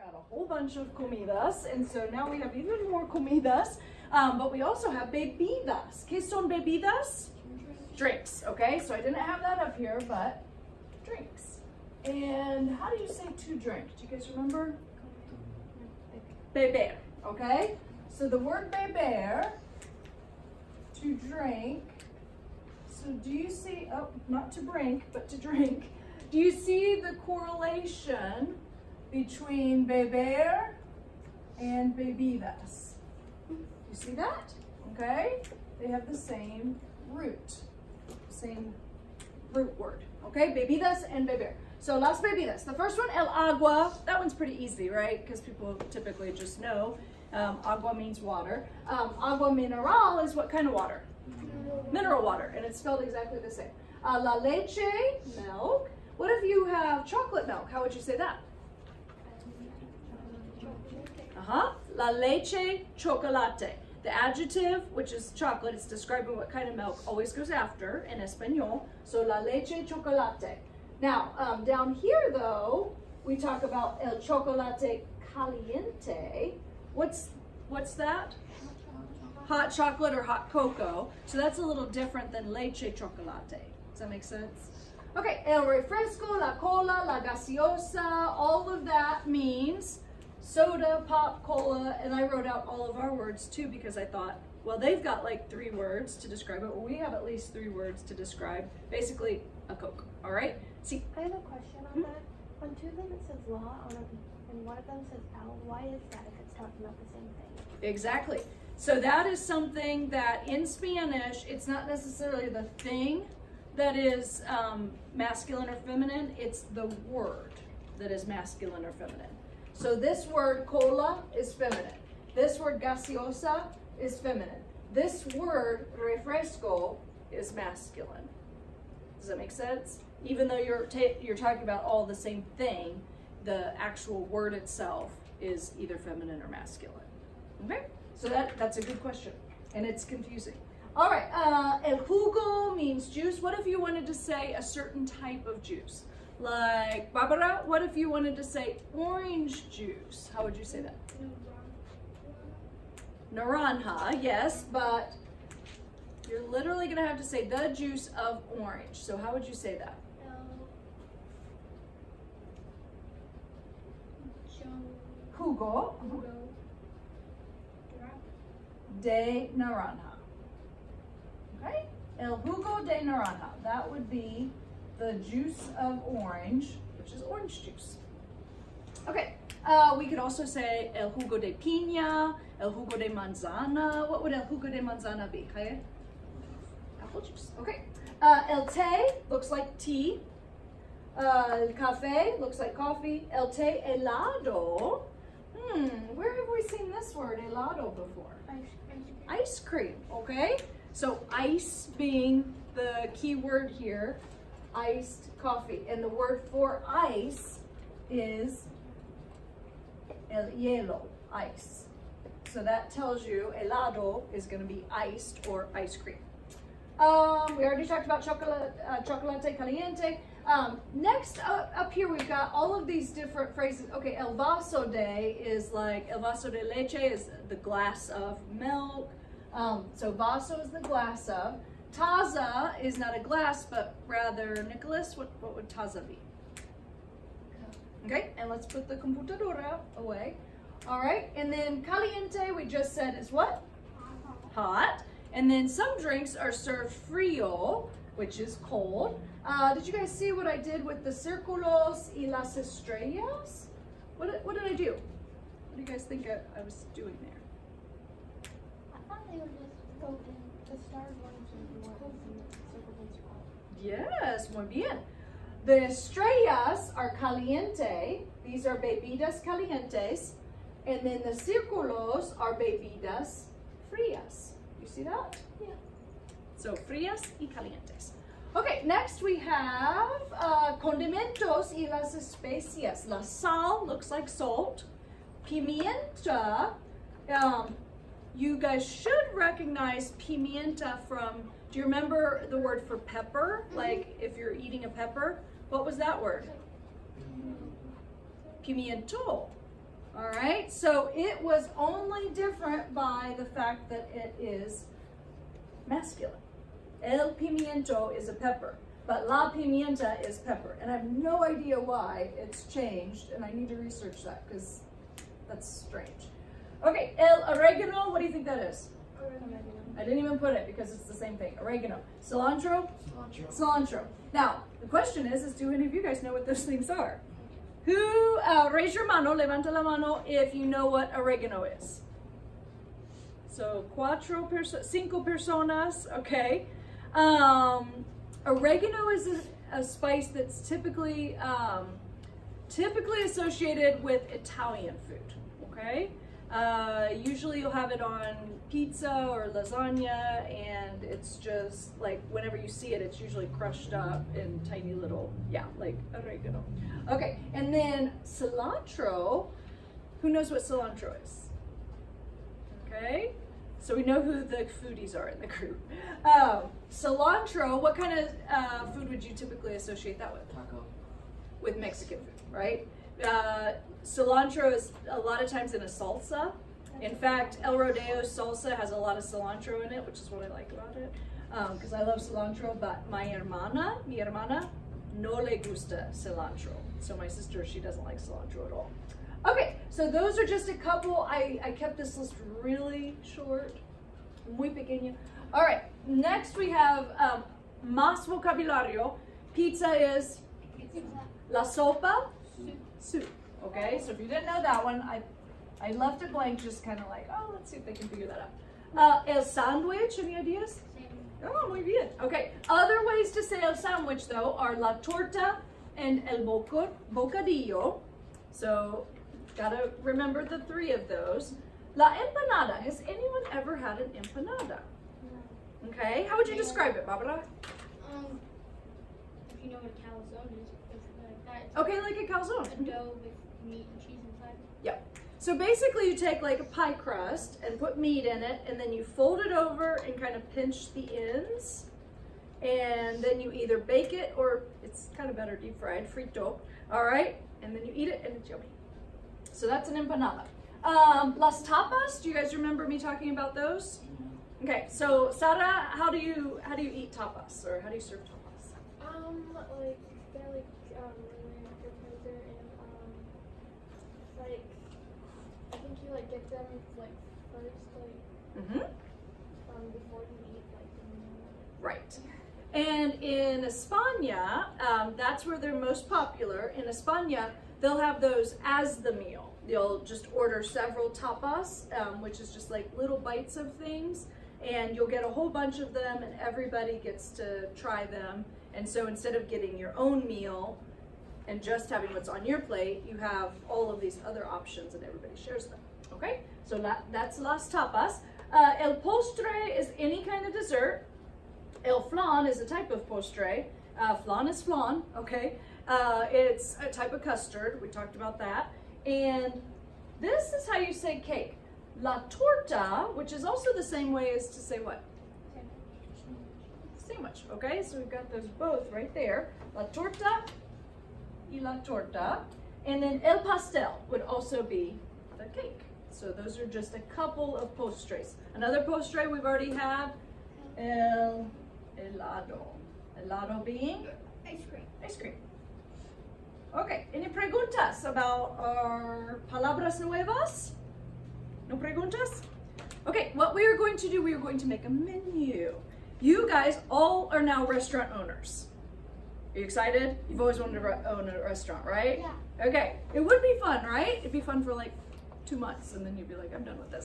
had a whole bunch of comidas, and so now we have even more comidas, but we also have bebidas. ¿Qué son bebidas? Drinks, okay? So I didn't have that up here, but drinks. And how do you say to drink? Do you guys remember? Beber, okay? So the word beber, to drink. So do you see, oh, not to drink, but to drink. Do you see the correlation between beber and bebidas? You see that? Okay? They have the same root word. Okay? Bebidas and beber. So las bebidas. The first one, el agua. That one's pretty easy, right? Because people typically just know. Agua means water. Agua mineral is what kind of water? Mineral water. And it's spelled exactly the same. La leche, milk. What if you have chocolate milk? How would you say that? La leche chocolate. The adjective, which is chocolate, it's describing what kind of milk, always goes after in Espanol. So la leche chocolate. Now, down here though, we talk about el chocolate caliente. What's that? Hot chocolate or hot cocoa. So that's a little different than leche chocolate. Does that make sense? Okay, el refresco, la cola, la gaseosa, all of that means soda, pop, cola, and I wrote out all of our words too because I thought, well, they've got like 3 words to describe it. Well, we have at least 3 words to describe basically a Coke, all right? See, I have a question on that. On 2 of them it says la, and one of them says al. Why is that if it's talking about the same thing? exactly. So that is something that in Spanish, it's not necessarily the thing that is masculine or feminine, it's the word that is masculine or feminine. So this word cola is feminine. This word gaseosa is feminine. This word refresco is masculine. Does that make sense? Even though you're talking about all the same thing, the actual word itself is either feminine or masculine. Okay? So that's a good question, and it's confusing. All right, el jugo means juice. What if you wanted to say a certain type of juice? Like, Barbara, what if you wanted to say orange juice? How would you say that? Naranja, yes, but you're literally gonna have to say the juice of orange. So how would you say that? Jugo de naranja. Okay? El jugo de naranja. That would be the juice of orange, which is orange juice. Okay. We could also say el jugo de piña, el jugo de manzana. What would el jugo de manzana be? Okay? Apple juice. Okay. El té looks like tea. El café looks like coffee. El té helado. Where have we seen this word helado before? Ice cream, okay? So ice being the key word here, iced coffee. And the word for ice is el hielo, ice. So that tells you helado is going to be iced or ice cream. We already talked about chocolate caliente. Next up here we've got all of these different phrases. Okay, el vaso de is like, el vaso de leche is the glass of milk. So vaso is the glass of. Taza is not a glass, but rather, Nicholas, what would taza be? Okay, and let's put the computadora away. All right, and then caliente we just said is what? Hot. And then some drinks are served frío, which is cold. Did you guys see what I did with the círculos y las estrellas? What did I do? What do you guys think I was doing there? I thought they would just go in the stars ones and the circle ones are hot. Yes, muy bien. The estrellas are caliente. These are bebidas calientes. And then the círculos are bebidas frías. You see that? Yeah. So frías y calientes. Okay, next we have condimentos y las especias. La sal looks like salt. Pimienta, you guys should recognize pimienta from, do you remember the word for pepper? Like if you're eating a pepper, what was that word? Pimiento. All right, so it was only different by the fact that it is masculine. El pimiento is a pepper, but la pimienta is pepper. And I have no idea why it's changed, and I need to research that because that's strange. Okay, el oregano, what do you think that is? I didn't even put it because it's the same thing. Oregano. Cilantro? Cilantro. Now, the question is do any of you guys know what those things are? Who, raise your mano, levanta la mano if you know what oregano is. So, cinco personas, okay. Oregano is a spice that's typically associated with Italian food, okay? Usually you'll have it on pizza or lasagna, and it's just like whenever you see it, it's usually crushed up in tiny little, like oregano. Okay, and then cilantro, who knows what cilantro is? Okay, so we know who the foodies are in the group. Cilantro, what kind of food would you typically associate that with? Taco. With Mexican food, right? Cilantro is a lot of times in a salsa. In fact, El Rodeo's salsa has a lot of cilantro in it, which is what I like about it. Because I love cilantro, but mi hermana, no le gusta cilantro. So my sister, she doesn't like cilantro at all. Okay, so those are just a couple. I kept this list really short, muy pequeño. All right, next we have más vocabulario. Pizza is la sopa, soup. Okay, so if you didn't know that one, I left it blank, just kind of like, oh, let's see if they can figure that out. El sandwich, any ideas? Oh, muy bien. Okay, other ways to say el sandwich, though, are la torta and el bocadillo. So, gotta remember the three of those. La empanada. Has anyone ever had an empanada? No. Okay, how would you describe it, Barbara? If you know what a calzone is, it's like that. It's Okay, like a calzone. a dough with meat and cheese inside. Yep. So basically you take like a pie crust and put meat in it, and then you fold it over and kind of pinch the ends, and then you either bake it or it's kind of better deep fried, frito, all right? And then you eat it and it's yummy. So that's an empanada. Las tapas, do you guys remember me talking about those? Okay, so Sara, how do you eat tapas, or how do you serve tapas? Like they're like really appetizer, and like I think you like get them like first before you eat like the meal. Right. And in España, that's where they're most popular. In España, they'll have those as the meal. You'll just order several tapas, which is just like little bites of things, and you'll get a whole bunch of them, and everybody gets to try them. And so instead of getting your own meal and just having what's on your plate, you have all of these other options and everybody shares them. Okay, so that's las tapas. El postre is any kind of dessert. El flan is a type of postre. Flan is flan, okay? It's a type of custard. We talked about that. And this is how you say cake. La torta, which is also the same way as to say what? Sandwich, okay? So we've got those both right there. La torta y la torta. And then el pastel would also be the cake. So those are just a couple of postres. Another postre we've already had, el helado. Helado being? Ice cream. Ice cream. Okay, any preguntas about our palabras nuevas? No preguntas? Okay, what we are going to do, we are going to make a menu. You guys all are now restaurant owners. Are you excited? You've always wanted to own a restaurant, right? Yeah. Okay, it would be fun, right? It'd be fun for like 2 months, and then you'd be like, I'm done with this.